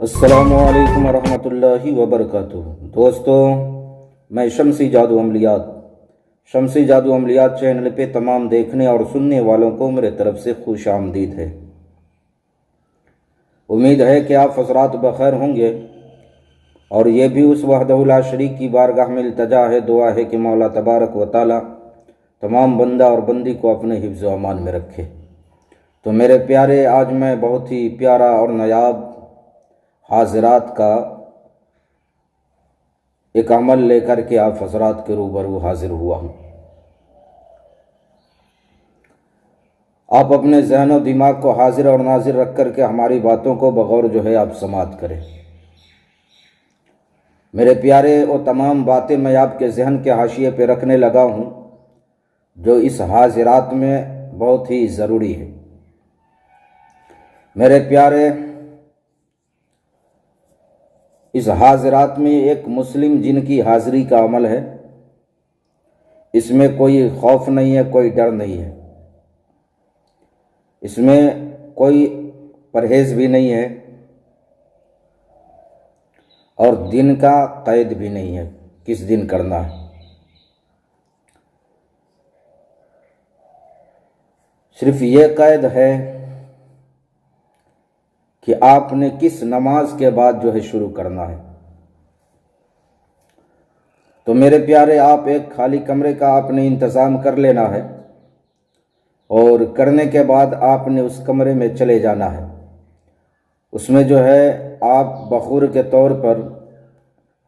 السلام علیکم ورحمۃ اللہ وبرکاتہ۔ دوستو، میں شمسی جادو عملیات چینل پہ تمام دیکھنے اور سننے والوں کو میرے طرف سے خوش آمدید ہے۔ امید ہے کہ آپ حضرات بخیر ہوں گے، اور یہ بھی اس وحدہ لا شریک کی بارگاہ میں التجا ہے، دعا ہے کہ مولا تبارک و تعالی تمام بندہ اور بندی کو اپنے حفظ و امان میں رکھے۔ تو میرے پیارے، آج میں بہت ہی پیارا اور نایاب حاضرات کا ایک عمل لے کر کے آپ حضرات کے روبرو حاضر ہوا ہوں۔ آپ اپنے ذہن و دماغ کو حاضر اور ناظر رکھ کر کے ہماری باتوں کو بغور آپ سماعت کریں۔ میرے پیارے، وہ تمام باتیں میں آپ کے ذہن کے حاشیے پہ رکھنے لگا ہوں جو اس حاضرات میں بہت ہی ضروری ہے۔ میرے پیارے، اس حاضرات میں ایک مسلم جن کی حاضری کا عمل ہے۔ اس میں کوئی خوف نہیں ہے، کوئی ڈر نہیں ہے، اس میں کوئی پرہیز بھی نہیں ہے، اور دن کا قید بھی نہیں ہے کس دن کرنا ہے۔ صرف یہ قید ہے کہ آپ نے کس نماز کے بعد شروع کرنا ہے۔ تو میرے پیارے، آپ ایک خالی کمرے کا آپ نے انتظام کر لینا ہے، اور کرنے کے بعد آپ نے اس کمرے میں چلے جانا ہے۔ اس میں آپ بخور کے طور پر،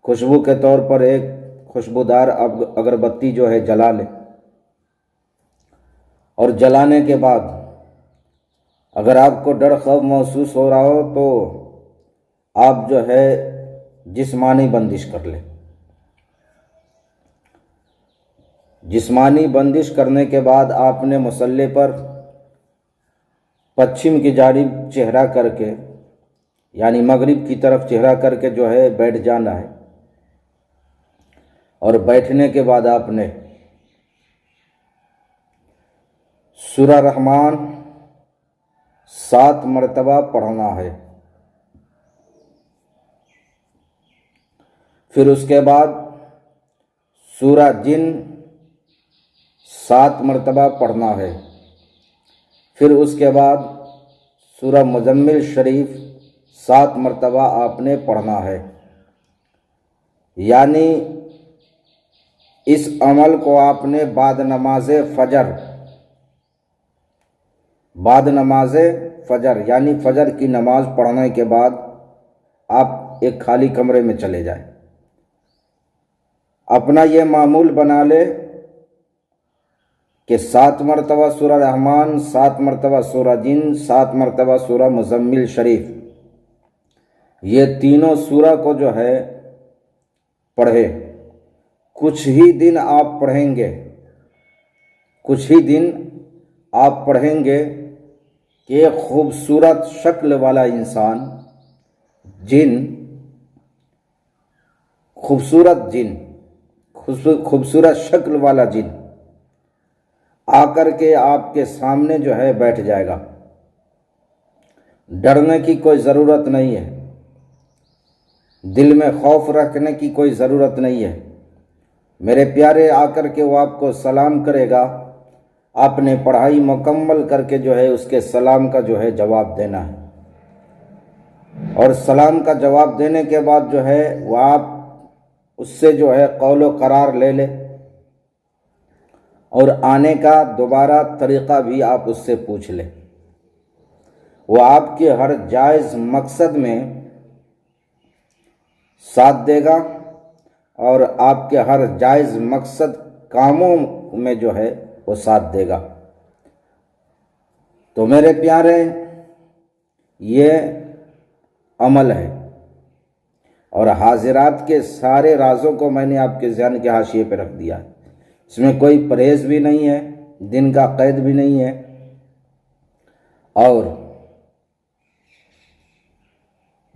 خوشبو کے طور پر ایک خوشبودار اگربتی جلا لیں، اور جلانے کے بعد اگر آپ کو ڈر خوف محسوس ہو رہا ہو تو آپ جسمانی بندش کر لیں۔ جسمانی بندش کرنے کے بعد آپ نے مصلی پر پچھم کی جانب چہرہ کر کے، یعنی مغرب کی طرف چہرہ کر کے بیٹھ جانا ہے، اور بیٹھنے کے بعد آپ نے سورہ رحمان 7 مرتبہ پڑھنا ہے۔ پھر اس کے بعد سورہ جن 7 مرتبہ پڑھنا ہے۔ پھر اس کے بعد سورہ مزمل شریف 7 مرتبہ آپ نے پڑھنا ہے۔ یعنی اس عمل کو آپ نے بعد نماز فجر یعنی فجر کی نماز پڑھنے کے بعد آپ ایک خالی کمرے میں چلے جائیں۔ اپنا یہ معمول بنا لے کہ 7 مرتبہ سورہ رحمان، 7 مرتبہ سورہ جن، 7 مرتبہ سورہ مزمل شریف، یہ تینوں سورہ کو پڑھے۔ کچھ ہی دن آپ پڑھیں گے کہ ایک خوبصورت شکل والا انسان، خوبصورت شکل والا جن آ کر کے آپ کے سامنے بیٹھ جائے گا۔ ڈرنے کی کوئی ضرورت نہیں ہے، دل میں خوف رکھنے کی کوئی ضرورت نہیں ہے۔ میرے پیارے، آ کر کے وہ آپ کو سلام کرے گا۔ آپ نے پڑھائی مکمل کر کے اس کے سلام کا جواب دینا ہے، اور سلام کا جواب دینے کے بعد وہ آپ اس سے قول و قرار لے لے، اور آنے کا دوبارہ طریقہ بھی آپ اس سے پوچھ لیں۔ وہ آپ کے ہر جائز مقصد میں ساتھ دے گا، اور آپ کے ہر جائز مقصد کاموں میں وہ ساتھ دے گا۔ تو میرے پیارے، یہ عمل ہے، اور حاضرات کے سارے رازوں کو میں نے آپ کے ذہن کے حاشیے پہ رکھ دیا ہے۔ اس میں کوئی پرہیز بھی نہیں ہے، دن کا قید بھی نہیں ہے، اور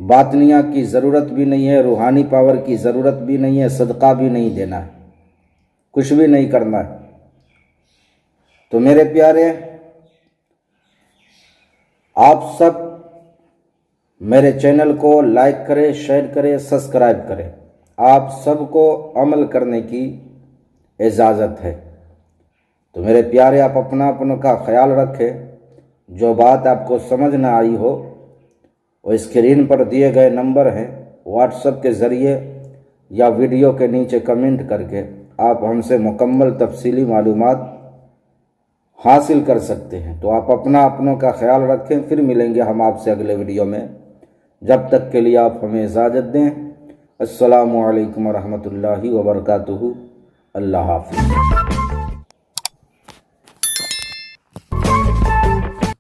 باطنیہ کی ضرورت بھی نہیں ہے، روحانی پاور کی ضرورت بھی نہیں ہے، صدقہ بھی نہیں دینا ہے، کچھ بھی نہیں کرنا ہے۔ تو میرے پیارے، آپ سب میرے چینل کو لائک کریں، شیئر کریں، سبسکرائب کریں۔ آپ سب کو عمل کرنے کی اجازت ہے۔ تو میرے پیارے، آپ اپنا کا خیال رکھیں۔ جو بات آپ کو سمجھ نہ آئی ہو وہ اسکرین پر دیے گئے نمبر ہیں، واٹس ایپ کے ذریعے یا ویڈیو کے نیچے کمنٹ کر کے آپ ہم سے مکمل تفصیلی معلومات حاصل کر سکتے ہیں۔ تو آپ اپنوں کا خیال رکھیں، پھر ملیں گے ہم آپ سے اگلے ویڈیو میں۔ جب تک کے لیے آپ ہمیں اجازت دیں۔ السلام علیکم ورحمۃ اللہ وبرکاتہ۔ اللہ حافظ۔